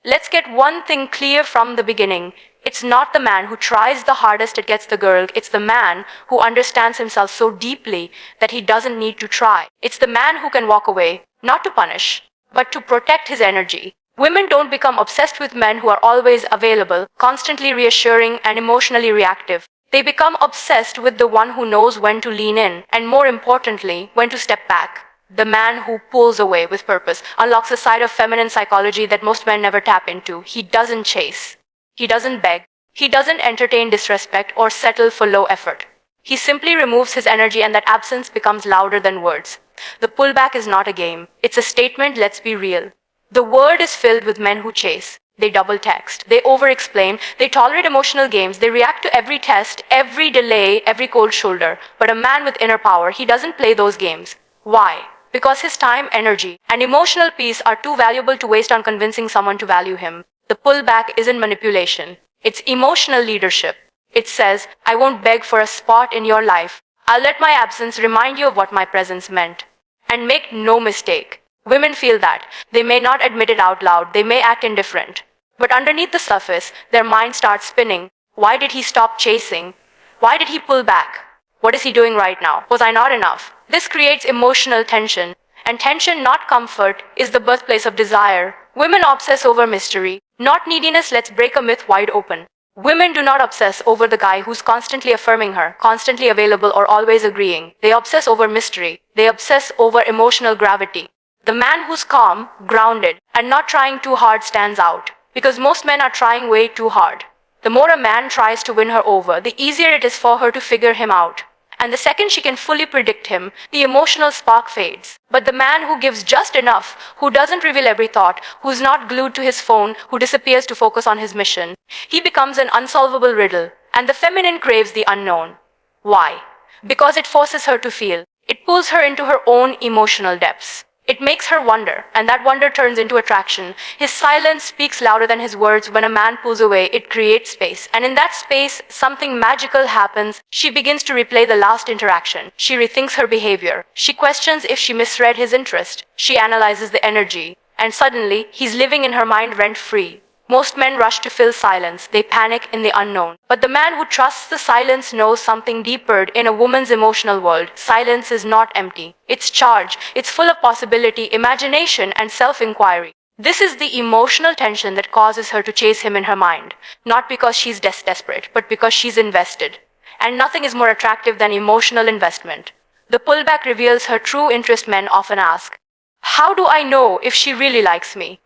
Let's get one thing clear from the beginning. It's not the man who tries the hardest that gets the girl. It's the man who understands himself so deeply that he doesn't need to try. It's the man who can walk away, not to punish, but to protect his energy. Women don't become obsessed with men who are always available, constantly reassuring, and emotionally reactive. They become obsessed with the one who knows when to lean in, and more importantly, when to step back. The man who pulls away with purpose unlocks a side of feminine psychology that most men never tap into. He doesn't chase. He doesn't beg. He doesn't entertain disrespect or settle for low effort. He simply removes his energy, and that absence becomes louder than words. The pullback is not a game. It's a statement, let's be real. The world is filled with men who chase. They double text. They over-explain. They tolerate emotional games. They react to every test, every delay, every cold shoulder. But a man with inner power, he doesn't play those games. Why? Because his time, energy, and emotional peace are too valuable to waste on convincing someone to value him. The pullback isn't manipulation. It's emotional leadership. It says, I won't beg for a spot in your life. I'll let my absence remind you of what my presence meant. And make no mistake, women feel that. They may not admit it out loud. They may act indifferent. But underneath the surface, their mind starts spinning. Why did he stop chasing? Why did he pull back? What is he doing right now? Was I not enough? This creates emotional tension. And tension, not comfort, is the birthplace of desire. Women obsess over mystery, not neediness. Let's break a myth wide open. Women do not obsess over the guy who's constantly affirming her, constantly available, or always agreeing. They obsess over mystery. They obsess over emotional gravity. The man who's calm, grounded, and not trying too hard stands out. Because most men are trying way too hard. The more a man tries to win her over, the easier it is for her to figure him out. And the second she can fully predict him, the emotional spark fades. But the man who gives just enough, who doesn't reveal every thought, who's not glued to his phone, who disappears to focus on his mission, he becomes an unsolvable riddle. And the feminine craves the unknown. Why? Because it forces her to feel. It pulls her into her own emotional depths. It makes her wonder, and that wonder turns into attraction. His silence speaks louder than his words. When a man pulls away, it creates space. And in that space, something magical happens. She begins to replay the last interaction. She rethinks her behavior. She questions if she misread his interest. She analyzes the energy. And suddenly, he's living in her mind rent-free. Most men rush to fill silence. They panic in the unknown. But the man who trusts the silence knows something deeper. In a woman's emotional world, silence is not empty. It's charged. It's full of possibility, imagination, and self-inquiry. This is the emotional tension that causes her to chase him in her mind. Not because she's desperate, but because she's invested. And nothing is more attractive than emotional investment. The pullback reveals her true interest. Men often ask, how do I know if she really likes me?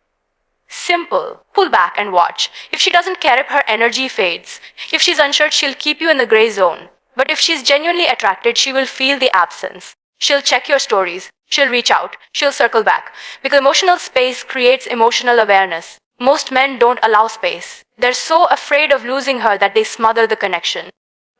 Simple. Pull back and watch. If she doesn't care, if her energy fades. If she's unsure, she'll keep you in the gray zone. But if she's genuinely attracted, she will feel the absence. She'll check your stories. She'll reach out. She'll circle back. Because emotional space creates emotional awareness. Most men don't allow space. They're so afraid of losing her that they smother the connection.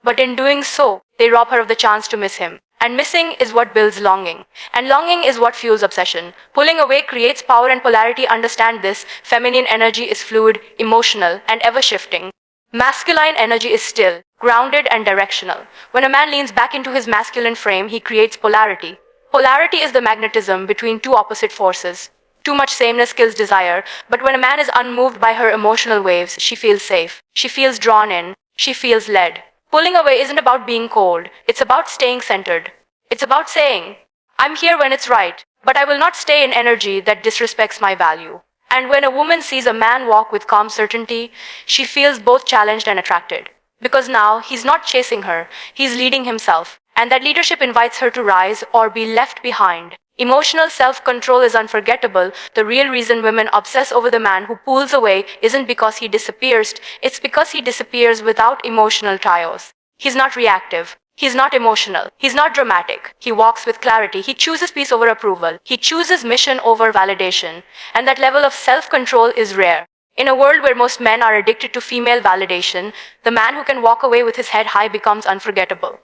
But in doing so, they rob her of the chance to miss him. And missing is what builds longing. And longing is what fuels obsession. Pulling away creates power and polarity. Understand this. Feminine energy is fluid, emotional, and ever-shifting. Masculine energy is still, grounded, and directional. When a man leans back into his masculine frame, he creates polarity. Polarity is the magnetism between two opposite forces. Too much sameness kills desire, but when a man is unmoved by her emotional waves, she feels safe. She feels drawn in. She feels led. Pulling away isn't about being cold. It's about staying centered. It's about saying, I'm here when it's right, but I will not stay in energy that disrespects my value. And when a woman sees a man walk with calm certainty, she feels both challenged and attracted. Because now he's not chasing her, he's leading himself. And that leadership invites her to rise or be left behind. Emotional self-control is unforgettable. The real reason women obsess over the man who pulls away isn't because he disappears, it's because he disappears without emotional chaos. He's not reactive. He's not emotional. He's not dramatic. He walks with clarity. He chooses peace over approval. He chooses mission over validation. And that level of self-control is rare. In a world where most men are addicted to female validation, the man who can walk away with his head high becomes unforgettable.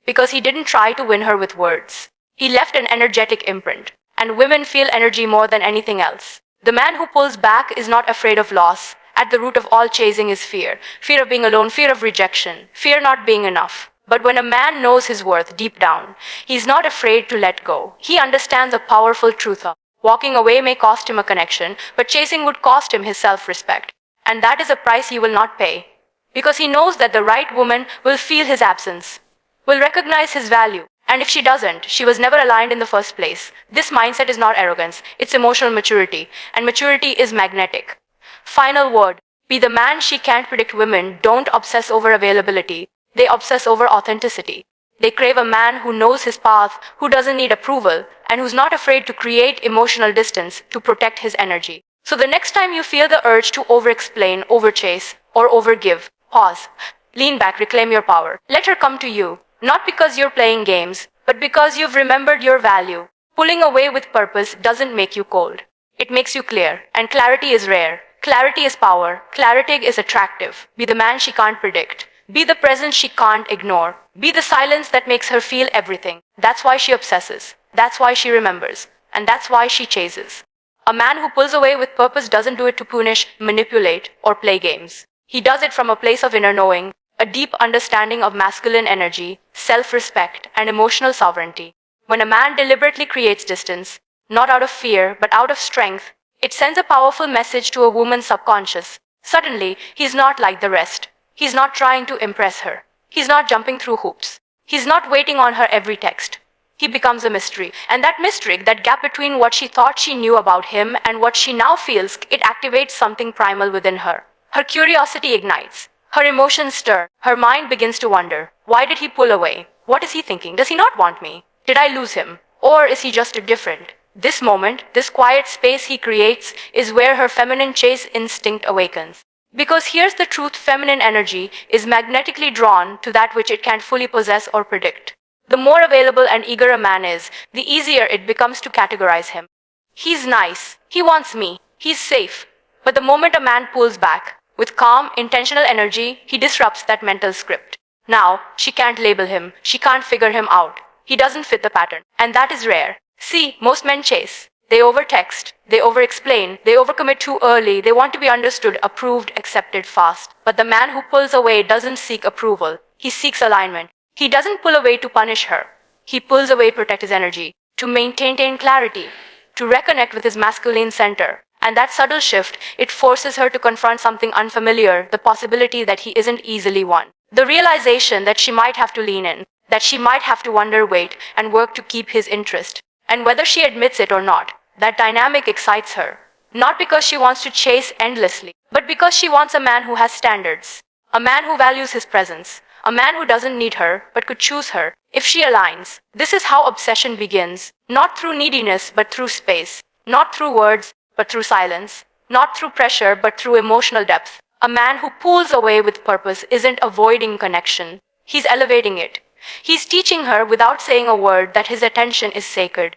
Because he didn't try to win her with words. He left an energetic imprint, and women feel energy more than anything else. The man who pulls back is not afraid of loss. At the root of all chasing is fear. Fear of being alone, fear of rejection, fear not being enough. But when a man knows his worth deep down, he's not afraid to let go. He understands a powerful truth of Walking away may cost him a connection, but chasing would cost him his self-respect. And that is a price he will not pay. Because he knows that the right woman will feel his absence, will recognize his value. And if she doesn't, she was never aligned in the first place. This mindset is not arrogance, it's emotional maturity. And maturity is magnetic. Final word. Be the man she can't predict. Women don't obsess over availability. They obsess over authenticity. They crave a man who knows his path, who doesn't need approval, and who's not afraid to create emotional distance to protect his energy. So the next time you feel the urge to over-explain, over-chase, or over-give, pause. Lean back, reclaim your power. Let her come to you, not because you're playing games, but because you've remembered your value. Pulling away with purpose doesn't make you cold. It makes you clear, and clarity is rare. Clarity is power. Clarity is attractive. Be the man she can't predict. Be the presence she can't ignore. Be the silence that makes her feel everything. That's why she obsesses. That's why she remembers. And that's why she chases. A man who pulls away with purpose doesn't do it to punish, manipulate, or play games. He does it from a place of inner knowing, a deep understanding of masculine energy, self-respect, and emotional sovereignty. When a man deliberately creates distance, not out of fear, but out of strength, it sends a powerful message to a woman's subconscious. Suddenly, he's not like the rest. He's not trying to impress her. He's not jumping through hoops. He's not waiting on her every text. He becomes a mystery. And that mystery, that gap between what she thought she knew about him and what she now feels, it activates something primal within her. Her curiosity ignites. Her emotions stir. Her mind begins to wonder. Why did he pull away? What is he thinking? Does he not want me? Did I lose him? Or is he just different? This moment, this quiet space he creates, is where her feminine chase instinct awakens. Because here's the truth, feminine energy is magnetically drawn to that which it can't fully possess or predict. The more available and eager a man is, the easier it becomes to categorize him. He's nice. He wants me. He's safe. But the moment a man pulls back, with calm, intentional energy, he disrupts that mental script. Now, she can't label him. She can't figure him out. He doesn't fit the pattern. And that is rare. See, most men chase. They overtext, they overexplain, they overcommit too early, they want to be understood, approved, accepted fast. But the man who pulls away doesn't seek approval. He seeks alignment. He doesn't pull away to punish her. He pulls away to protect his energy, to maintain clarity, to reconnect with his masculine center. And that subtle shift, it forces her to confront something unfamiliar, the possibility that he isn't easily won. The realization that she might have to lean in, that she might have to wonder, wait, and work to keep his interest. And whether she admits it or not, that dynamic excites her. Not because she wants to chase endlessly, but because she wants a man who has standards. A man who values his presence. A man who doesn't need her, but could choose her, if she aligns. This is how obsession begins. Not through neediness, but through space. Not through words, but through silence. Not through pressure, but through emotional depth. A man who pulls away with purpose isn't avoiding connection. He's elevating it. He's teaching her without saying a word that his attention is sacred.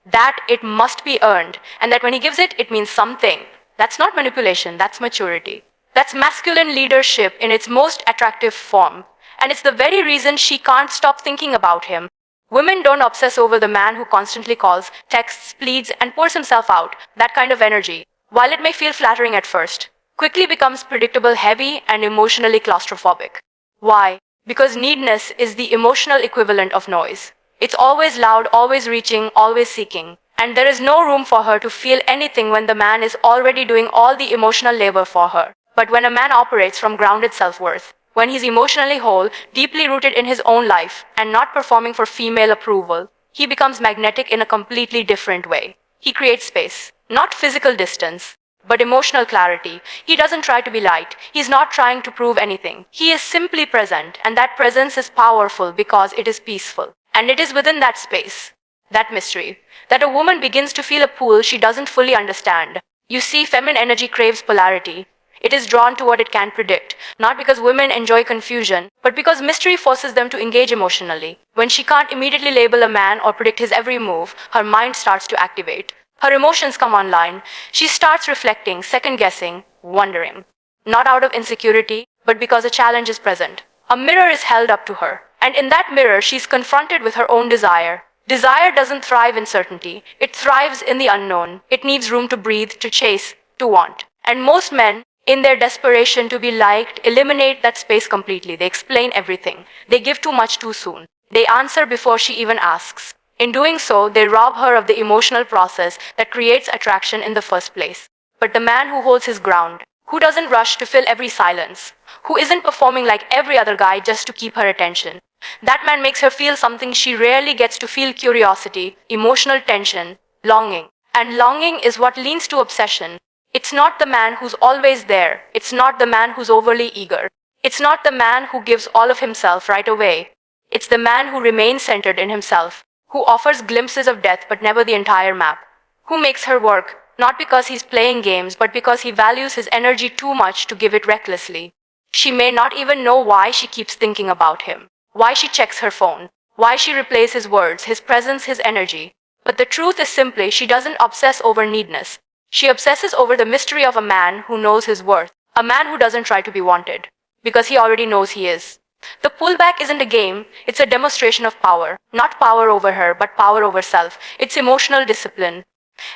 That it must be earned, and that when he gives it, it means something. That's not manipulation, that's maturity. That's masculine leadership in its most attractive form. And it's the very reason she can't stop thinking about him. Women don't obsess over the man who constantly calls, texts, pleads, and pours himself out. That kind of energy, while it may feel flattering at first, quickly becomes predictable, heavy, and emotionally claustrophobic. Why? Because neediness is the emotional equivalent of noise. It's always loud, always reaching, always seeking. And there is no room for her to feel anything when the man is already doing all the emotional labor for her. But when a man operates from grounded self-worth, when he's emotionally whole, deeply rooted in his own life, and not performing for female approval, he becomes magnetic in a completely different way. He creates space, not physical distance, but emotional clarity. He doesn't try to be light. He's not trying to prove anything. He is simply present, and that presence is powerful because it is peaceful. And it is within that space, that mystery, that a woman begins to feel a pull she doesn't fully understand. You see, feminine energy craves polarity. It is drawn to what it can predict, not because women enjoy confusion, but because mystery forces them to engage emotionally. When she can't immediately label a man or predict his every move, her mind starts to activate. Her emotions come online. She starts reflecting, second-guessing, wondering. Not out of insecurity, but because a challenge is present. A mirror is held up to her. And in that mirror, she's confronted with her own desire. Desire doesn't thrive in certainty. It thrives in the unknown. It needs room to breathe, to chase, to want. And most men, in their desperation to be liked, eliminate that space completely. They explain everything. They give too much too soon. They answer before she even asks. In doing so, they rob her of the emotional process that creates attraction in the first place. But the man who holds his ground, who doesn't rush to fill every silence, who isn't performing like every other guy just to keep her attention, that man makes her feel something she rarely gets to feel: curiosity, emotional tension, longing. And longing is what leads to obsession. It's not the man who's always there. It's not the man who's overly eager. It's not the man who gives all of himself right away. It's the man who remains centered in himself, who offers glimpses of death but never the entire map, who makes her work, not because he's playing games, but because he values his energy too much to give it recklessly. She may not even know why she keeps thinking about him, why she checks her phone, why she replays his words, his presence, his energy. But the truth is simply she doesn't obsess over needness. She obsesses over the mystery of a man who knows his worth, a man who doesn't try to be wanted, because he already knows he is. The pullback isn't a game, it's a demonstration of power. Not power over her, but power over self. It's emotional discipline.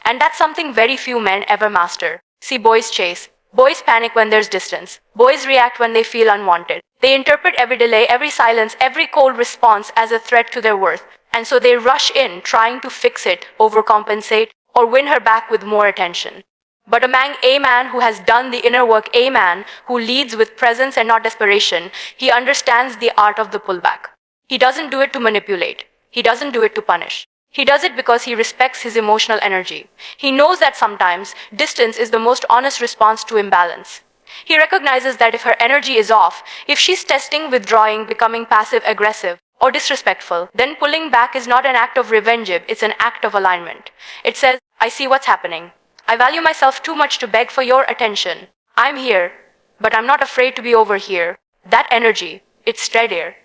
And that's something very few men ever master. See, boys chase. Boys panic when there's distance. Boys react when they feel unwanted. They interpret every delay, every silence, every cold response as a threat to their worth. And so they rush in, trying to fix it, overcompensate, or win her back with more attention. But a man who has done the inner work, a man who leads with presence and not desperation, he understands the art of the pullback. He doesn't do it to manipulate. He doesn't do it to punish. He does it because he respects his emotional energy. He knows that sometimes distance is the most honest response to imbalance. He recognizes that if her energy is off, if she's testing, withdrawing, becoming passive-aggressive, or disrespectful, then pulling back is not an act of revenge, it's an act of alignment. It says, I see what's happening. I value myself too much to beg for your attention. I'm here, but I'm not afraid to be over here. That energy, it's steadier,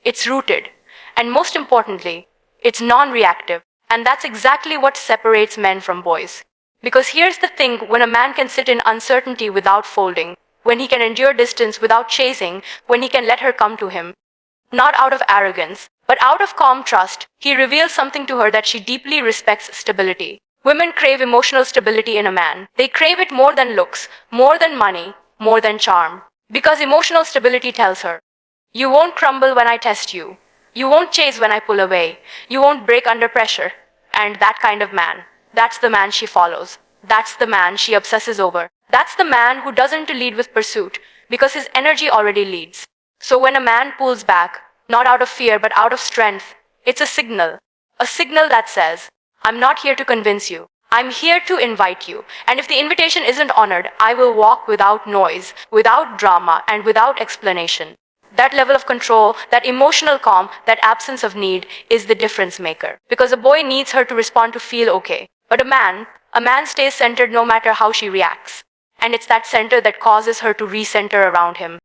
it's rooted, and most importantly, it's non-reactive. And that's exactly what separates men from boys. Because here's the thing: when a man can sit in uncertainty without folding, when he can endure distance without chasing, when he can let her come to him, not out of arrogance, but out of calm trust, he reveals something to her that she deeply respects: stability. Women crave emotional stability in a man. They crave it more than looks, more than money, more than charm. Because emotional stability tells her, you won't crumble when I test you. You won't chase when I pull away. You won't break under pressure. And that kind of man, that's the man she follows. That's the man she obsesses over. That's the man who doesn't lead with pursuit, because his energy already leads. So when a man pulls back, not out of fear but out of strength, it's a signal that says, I'm not here to convince you. I'm here to invite you. And if the invitation isn't honored, I will walk without noise, without drama, and without explanation. That level of control, that emotional calm, that absence of need is the difference maker. Because a boy needs her to respond to feel okay. But a man stays centered no matter how she reacts. And it's that center that causes her to recenter around him.